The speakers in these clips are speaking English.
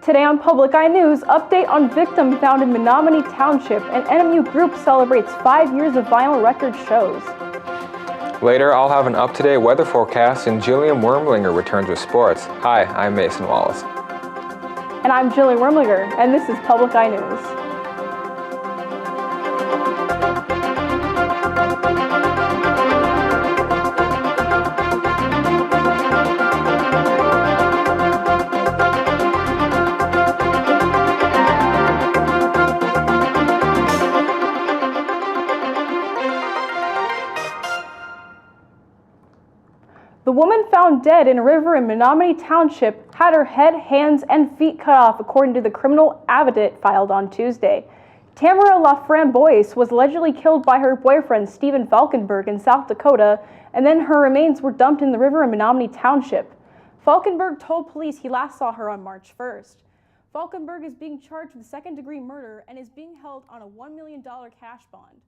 Today on Public Eye News, update on victim found in Menominee Township, and NMU Group celebrates 5 years of vinyl record shows. Later, I'll have an up-to-date weather forecast and Jillian Wormlinger returns with sports. Hi, I'm Mason Wallace. And I'm Jillian Wormlinger, and this is Public Eye News. The woman found dead in a river in Menominee Township had her head, hands, and feet cut off, according to the criminal affidavit filed on Tuesday. Tamara LaFramboise was allegedly killed by her boyfriend, Stephen Falkenberg, in South Dakota, and then her remains were dumped in the river in Menominee Township. Falkenberg told police he last saw her on March 1st. Falkenberg is being charged with second-degree murder and is being held on a $1 million cash bond.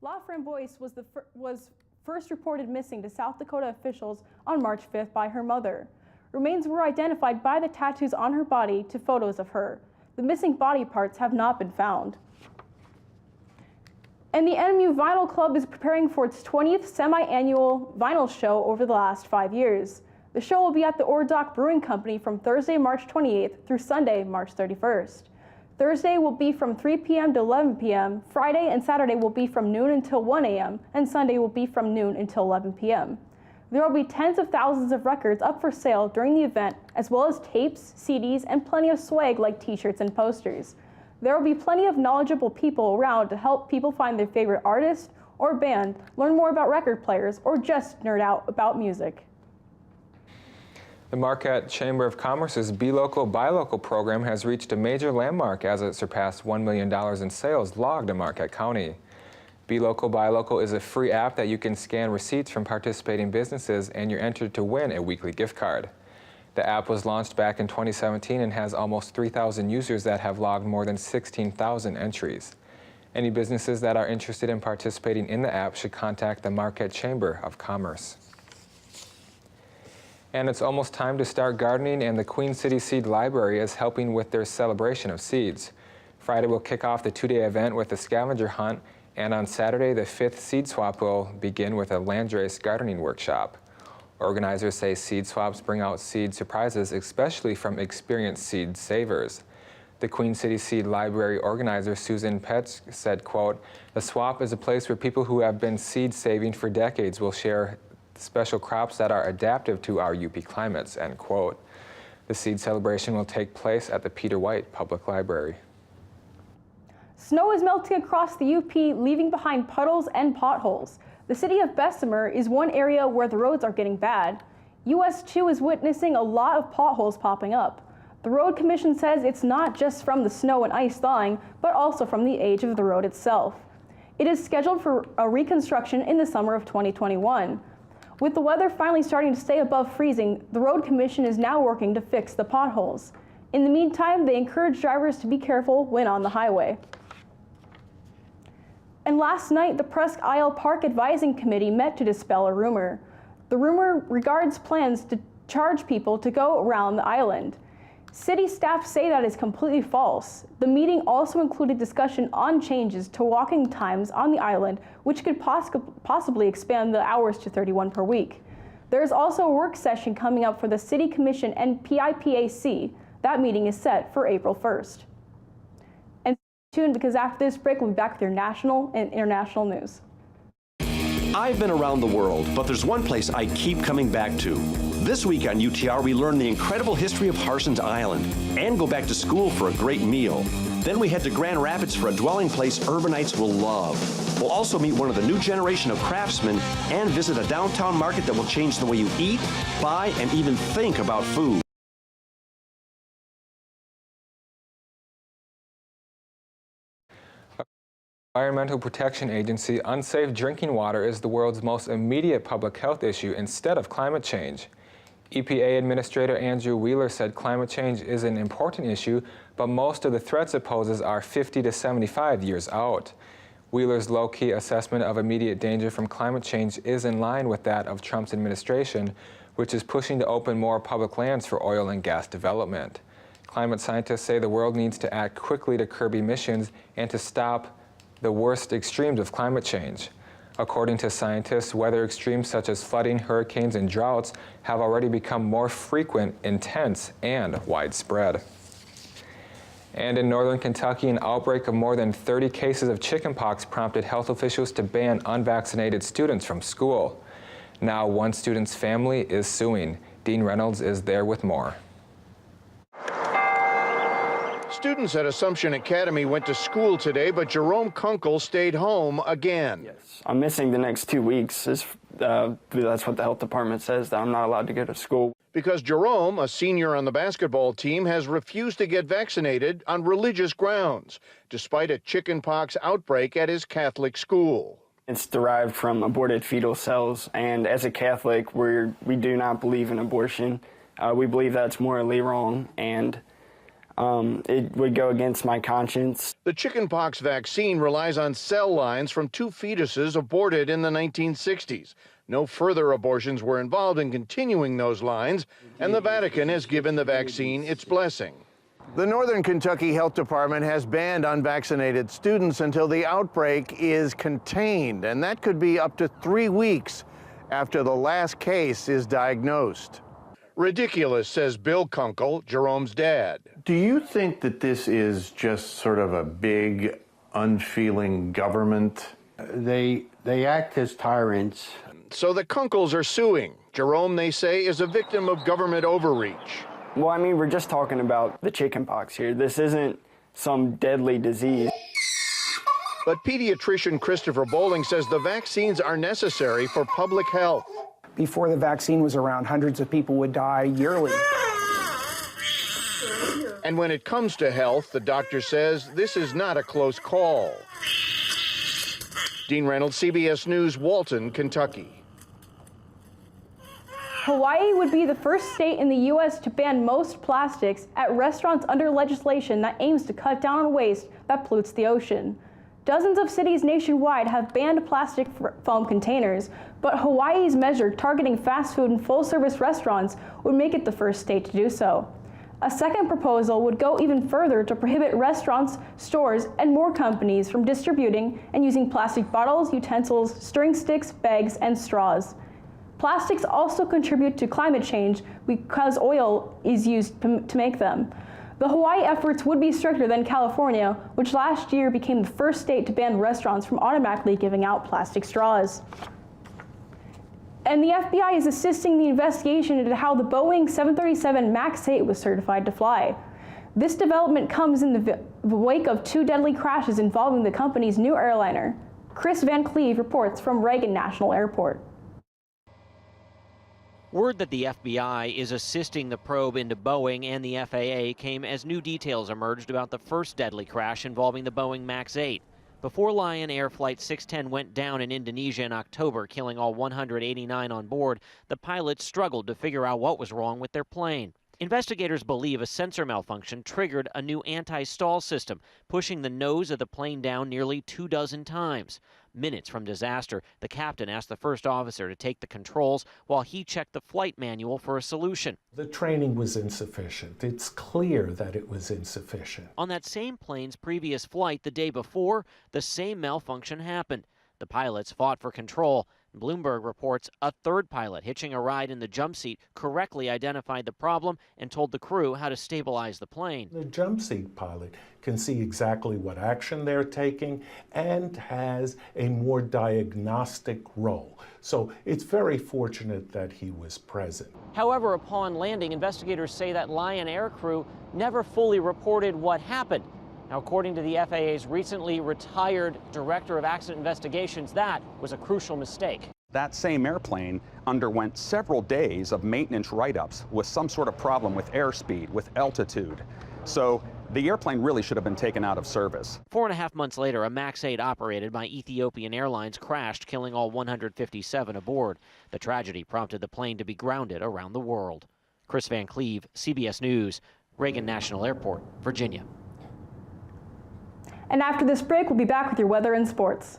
LaFramboise was first reported missing to South Dakota officials on March 5th by her mother. Remains were identified by the tattoos on her body to photos of her. The missing body parts have not been found. And the NMU Vinyl Club is preparing for its 20th semi-annual vinyl show over the last 5 years. The show will be at the Ordock Brewing Company from Thursday, March 28th through Sunday, March 31st. Thursday will be from 3 p.m. to 11 p.m., Friday and Saturday will be from noon until 1 a.m., and Sunday will be from noon until 11 p.m. There will be tens of thousands of records up for sale during the event, as well as tapes, CDs, and plenty of swag like t-shirts and posters. There will be plenty of knowledgeable people around to help people find their favorite artist or band, learn more about record players, or just nerd out about music. The Marquette Chamber of Commerce's Be Local, Buy Local program has reached a major landmark as it surpassed $1 million in sales logged in Marquette County. Be Local, Buy Local is a free app that you can scan receipts from participating businesses and you're entered to win a weekly gift card. The app was launched back in 2017 and has almost 3,000 users that have logged more than 16,000 entries. Any businesses that are interested in participating in the app should contact the Marquette Chamber of Commerce. And it's almost time to start gardening, and the Queen City Seed Library is helping with their celebration of seeds. Friday will kick off the two-day event with a scavenger hunt, and on Saturday, the 5th seed swap will begin with a landrace gardening workshop. Organizers say seed swaps bring out seed surprises, especially from experienced seed savers. The Queen City Seed Library organizer Susan Petz said, quote, "The swap is a place where people who have been seed saving for decades will share special crops that are adaptive to our UP climates," end quote. The seed celebration will take place at the Peter White Public Library. Snow is melting across the UP, leaving behind puddles and potholes. The city of Bessemer is one area where the roads are getting bad. US 2 is witnessing a lot of potholes popping up. The Road Commission says it's not just from the snow and ice thawing, but also from the age of the road itself. It is scheduled for a reconstruction in the summer of 2021. With the weather finally starting to stay above freezing, the Road Commission is now working to fix the potholes. In the meantime, they encourage drivers to be careful when on the highway. And last night, the Presque Isle Park Advising Committee met to dispel a rumor. The rumor regards plans to charge people to go around the island. City staff say that is completely false. The meeting also included discussion on changes to walking times on the island, which could possibly expand the hours to 31 per week. There is also a work session coming up for the City Commission and PIPAC. That meeting is set for April 1st. And stay tuned, because after this break, we'll be back with your national and international news. I've been around the world, but there's one place I keep coming back to. This week on UTR, we learn the incredible history of Harson's Island and go back to school for a great meal. Then we head to Grand Rapids for a dwelling place urbanites will love. We'll also meet one of the new generation of craftsmen and visit a downtown market that will change the way you eat, buy, and even think about food. Environmental Protection Agency, unsafe drinking water is the world's most immediate public health issue instead of climate change. EPA Administrator Andrew Wheeler said climate change is an important issue, but most of the threats it poses are 50 to 75 years out. Wheeler's low-key assessment of immediate danger from climate change is in line with that of Trump's administration, which is pushing to open more public lands for oil and gas development. Climate scientists say the world needs to act quickly to curb emissions and to stop the worst extremes of climate change. According to scientists, weather extremes such as flooding, hurricanes, and droughts have already become more frequent, intense, and widespread. And in northern Kentucky, an outbreak of more than 30 cases of chickenpox prompted health officials to ban unvaccinated students from school. Now one student's family is suing. Dean Reynolds is there with more. Students at Assumption Academy went to school today, but Jerome Kunkel stayed home again. Yes, I'm missing the next 2 weeks. That's what the health department says, that I'm not allowed to go to school. Because Jerome, a senior on the basketball team, has refused to get vaccinated on religious grounds, despite a chickenpox outbreak at his Catholic school. It's derived from aborted fetal cells, and as a Catholic, we do not believe in abortion. We believe that's morally wrong, and it would go against my conscience. The chickenpox vaccine relies on cell lines from 2 fetuses aborted in the 1960s. No further abortions were involved in continuing those lines, and the Vatican has given the vaccine its blessing. The Northern Kentucky Health Department has banned unvaccinated students until the outbreak is contained, and that could be up to 3 weeks after the last case is diagnosed. Ridiculous, says Bill Kunkel, Jerome's dad. Do you think that this is just sort of a big, unfeeling government? They act as tyrants. So the Kunkels are suing. Jerome, they say, is a victim of government overreach. Well, I mean, we're just talking about the chickenpox here. This isn't some deadly disease. But pediatrician Christopher Bowling says the vaccines are necessary for public health. Before the vaccine was around, hundreds of people would die yearly. And when it comes to health, the doctor says this is not a close call. Dean Reynolds, CBS News, Walton, Kentucky. Hawaii would be the first state in the U.S. to ban most plastics at restaurants under legislation that aims to cut down on waste that pollutes the ocean. Dozens of cities nationwide have banned plastic foam containers, but Hawaii's measure targeting fast food and full-service restaurants would make it the first state to do so. A second proposal would go even further to prohibit restaurants, stores, and more companies from distributing and using plastic bottles, utensils, stirring sticks, bags, and straws. Plastics also contribute to climate change because oil is used to make them. The Hawaii efforts would be stricter than California, which last year became the first state to ban restaurants from automatically giving out plastic straws. And the FBI is assisting the investigation into how the Boeing 737 MAX 8 was certified to fly. This development comes in the wake of 2 deadly crashes involving the company's new airliner. Chris Van Cleve reports from Reagan National Airport. Word that the FBI is assisting the probe into Boeing and the FAA came as new details emerged about the first deadly crash involving the Boeing MAX 8. Before Lion Air Flight 610 went down in Indonesia in October, killing all 189 on board, the pilots struggled to figure out what was wrong with their plane. Investigators believe a sensor malfunction triggered a new anti-stall system, pushing the nose of the plane down nearly 24 times. Minutes from disaster, the captain asked the first officer to take the controls while he checked the flight manual for a solution. The training was insufficient. It's clear that it was insufficient. On that same plane's previous flight the day before, the same malfunction happened. The pilots fought for control. Bloomberg reports a third pilot hitching a ride in the jump seat correctly identified the problem and told the crew how to stabilize the plane. The jump seat pilot can see exactly what action they're taking and has a more diagnostic role. So it's very fortunate that he was present. However, upon landing, investigators say that Lion Air crew never fully reported what happened. Now, according to the FAA's recently retired Director of Accident Investigations, that was a crucial mistake. That same airplane underwent several days of maintenance write-ups with some sort of problem with airspeed, with altitude. So the airplane really should have been taken out of service. 4.5 months later, a MAX 8 operated by Ethiopian Airlines crashed, killing all 157 aboard. The tragedy prompted the plane to be grounded around the world. Chris Van Cleve, CBS News, Reagan National Airport, Virginia. And after this break, we'll be back with your weather and sports.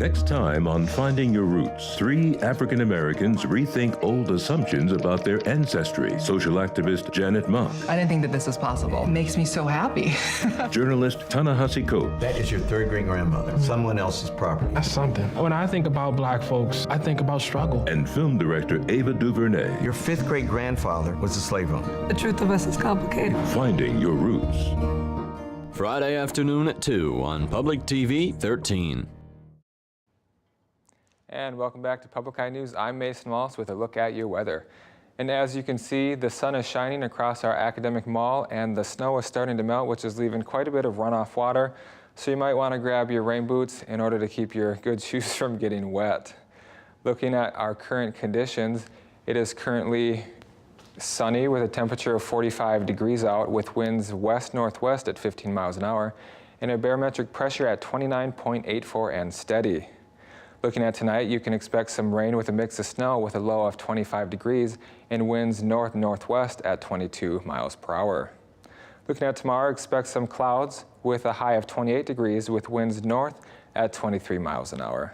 Next time on Finding Your Roots, 3 African Americans rethink old assumptions about their ancestry. Social activist Janet Mock. I didn't think that this was possible. It makes me so happy. Journalist Ta-Nehisi Coates. That is your 3rd great-grandmother, someone else's property. That's something. When I think about black folks, I think about struggle. And film director Ava DuVernay. Your 5th great-grandfather was a slave owner. The truth of us is complicated. Finding Your Roots. Friday afternoon at 2 on Public TV 13. And welcome back to Public Eye News. I'm Mason Walsh with a look at your weather. And as you can see, the sun is shining across our academic mall and the snow is starting to melt, which is leaving quite a bit of runoff water. So you might want to grab your rain boots in order to keep your good shoes from getting wet. Looking at our current conditions, it is currently sunny with a temperature of 45 degrees out with winds west-northwest at 15 miles an hour and a barometric pressure at 29.84 and steady. Looking at tonight, you can expect some rain with a mix of snow with a low of 25 degrees and winds north-northwest at 22 miles per hour. Looking at tomorrow, expect some clouds with a high of 28 degrees with winds north at 23 miles an hour.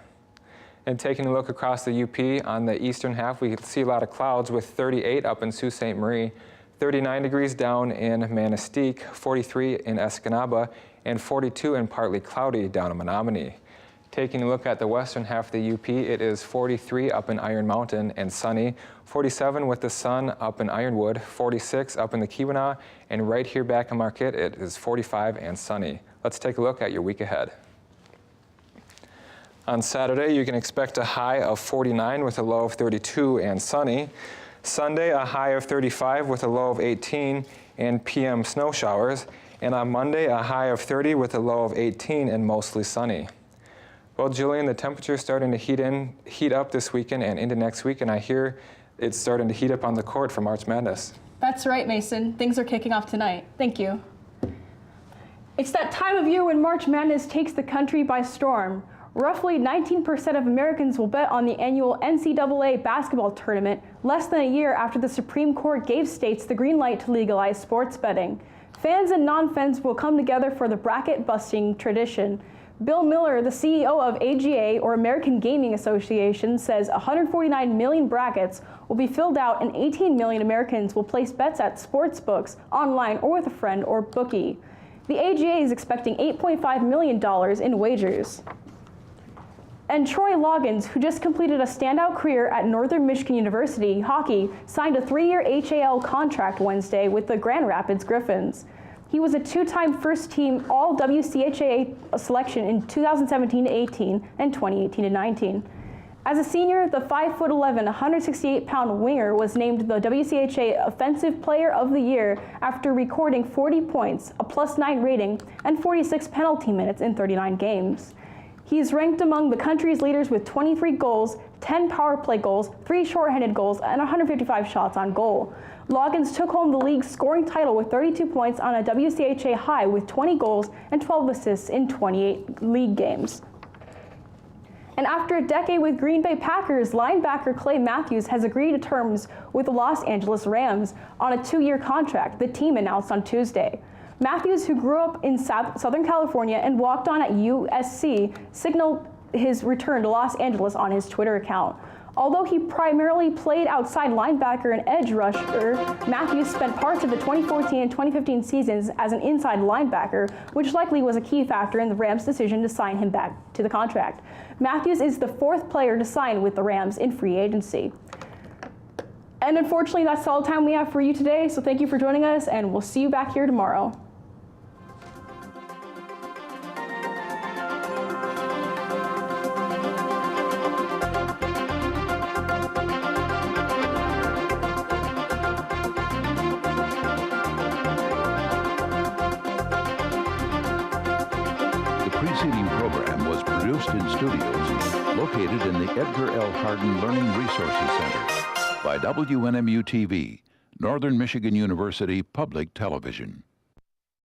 And taking a look across the UP on the eastern half, we see a lot of clouds with 38 up in Sault Ste. Marie, 39 degrees down in Manistee, 43 in Escanaba, and 42 and partly cloudy down in Menominee. Taking a look at the western half of the UP, it is 43 up in Iron Mountain and sunny, 47 with the sun up in Ironwood, 46 up in the Keweenaw, and right here back in Marquette, it is 45 and sunny. Let's take a look at your week ahead. On Saturday, you can expect a high of 49 with a low of 32 and sunny. Sunday, a high of 35 with a low of 18 and PM snow showers. And on Monday, a high of 30 with a low of 18 and mostly sunny. Well, Julian, the temperature is starting to heat up this weekend and into next week, and I hear it's starting to heat up on the court for March Madness. That's right, Mason. Things are kicking off tonight. Thank you. It's that time of year when March Madness takes the country by storm. Roughly 19% of Americans will bet on the annual NCAA basketball tournament less than a year after the Supreme Court gave states the green light to legalize sports betting. Fans and non-fans will come together for the bracket-busting tradition. Bill Miller, the CEO of AGA, or American Gaming Association, says 149 million brackets will be filled out and 18 million Americans will place bets at sports books, online, or with a friend or bookie. The AGA is expecting $8.5 million in wagers. And Troy Loggins, who just completed a standout career at Northern Michigan University hockey, signed a 3-year HAL contract Wednesday with the Grand Rapids Griffins. He was a 2-time first-team All-WCHA selection in 2017-18 and 2018-19. As a senior, the 5'11", 168-pound winger was named the WCHA Offensive Player of the Year after recording 40 points, a +9 rating, and 46 penalty minutes in 39 games. He is ranked among the country's leaders with 23 goals, 10 power play goals, 3 shorthanded goals, and 155 shots on goal. Loggins took home the league's scoring title with 32 points on a WCHA high with 20 goals and 12 assists in 28 league games. And after a decade with Green Bay Packers, linebacker Clay Matthews has agreed to terms with the Los Angeles Rams on a 2-year contract, the team announced on Tuesday. Matthews, who grew up in Southern California and walked on at USC, signaled his return to Los Angeles on his Twitter account. Although he primarily played outside linebacker and edge rusher, Matthews spent parts of the 2014 and 2015 seasons as an inside linebacker, which likely was a key factor in the Rams' decision to sign him back to the contract. Matthews is the 4th player to sign with the Rams in free agency. And unfortunately, that's all the time we have for you today, so thank you for joining us, and we'll see you back here tomorrow. The preceding program was produced in studios located in the Edgar L. Hardin Learning Resources Center by WNMU-TV, Northern Michigan University Public Television.